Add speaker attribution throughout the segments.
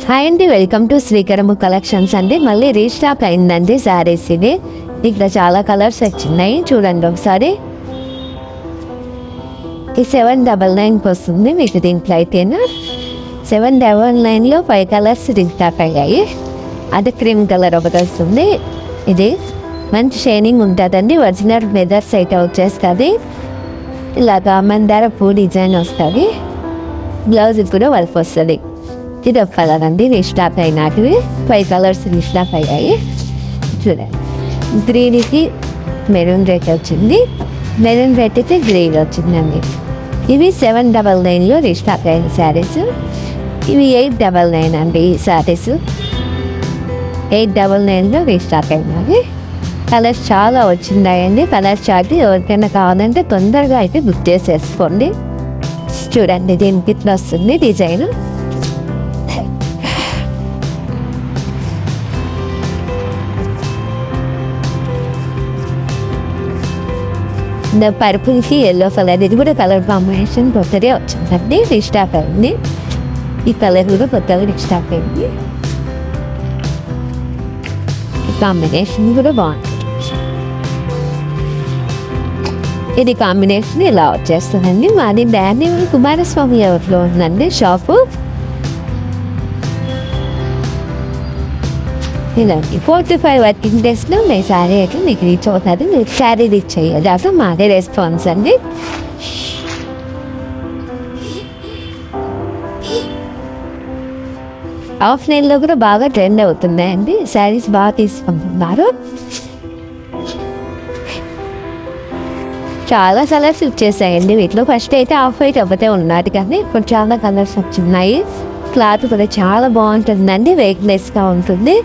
Speaker 1: Hi అండి, welcome to శ్రీకరము collections అండి. మళ్ళీ రీస్టాక్ అయిందండి శారీస్. ఇది ఇక్కడ చాలా కలర్స్ వచ్చినాయి, చూడండి ఒకసారి. ఈ 799కి వస్తుంది మీకు. దీంట్లో అయితేనా 799లో 5 కలర్స్ రీస్టాక్ అయ్యాయి. అది క్రీమ్ కలర్ ఒకటి వస్తుంది. ఇది మంచి షైనింగ్ ఉంటుందండి. ఒరిజినల్ లెదర్ సైట్ వచ్చేస్తుంది. ఇలాగా మందార పూ డిజైన్ వస్తుంది. బ్లౌజ్ కూడా వర్క్ వస్తుంది. ఇది ఒక కలర్ అండి రీస్టాక్ అయినవి. 5 కలర్స్ రీస్టాక్ అయ్యాయి. చూడండి, గ్రీన్కి మెరూన్ రెడ్ వచ్చింది, మెరూన్ రెడ్కి గ్రీన్ వచ్చిందండి. ఇవి 799లో రీస్టాక్ అయిన శారీస్. ఇవి 899 అండి. ఈ శారీస్ 899లో రీస్టాక్ అయినవి. కలర్స్ చాలా వచ్చిందండి. కలర్ చార్ట్ ఎవరికైనా కావాలంటే తొందరగా అయితే బుక్ చేసేసుకోండి. చూడండి, దీనికి ఇట్లా వస్తుంది డిజైన్. పర్పుల్కి ఎల్లో కలర్, ఇది కూడా కలర్ కాంబినేషన్ కొత్తగా వచ్చిందండి. రీస్టాక్ అయింది. ఈ కలర్ కూడా కొత్తగా రీస్టాక్ అయింది. ఈ కాంబినేషన్ కూడా బాగుంది. ఇది కాంబినేషన్ ఇలా వచ్చేస్తుందండి. మాది బ్యాన్ కుమారస్వామి ఎవరిలో ఉందండి షాపు. ఇలాంటి 4 to 5 వర్కింగ్ డేస్లో మీ శారీ అయితే మీకు రీచ్ అవుతుంది. మీకు శారీ రీచ్ అయ్యేది అసలు మాదే రెస్పాన్స్ అండి. ఆఫ్లైన్లో కూడా బాగా ట్రెండ్ అవుతున్నాయండి. శారీస్ బాగా తీసుకుంటున్నారు. చాలా కలర్స్ వచ్చేసాయండి వీటిలో. ఫస్ట్ అయితే ఆఫ్ వైట్ ఒకటే ఉన్నది, కానీ ఇప్పుడు చాలా కలర్స్ వచ్చినాయి. క్లాత్ కూడా చాలా బాగుంటుందండి, వెయిట్లెస్గా ఉంటుంది.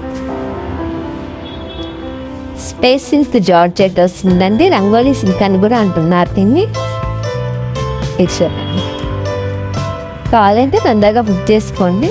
Speaker 1: స్పేస్ సిల్క్ జార్జెట్ వస్తుందండి. రంగోలీ సిల్క్ అని కూడా అంటున్నారు దీన్ని. కావాలంటే తొందరగా బుక్ చేసుకోండి.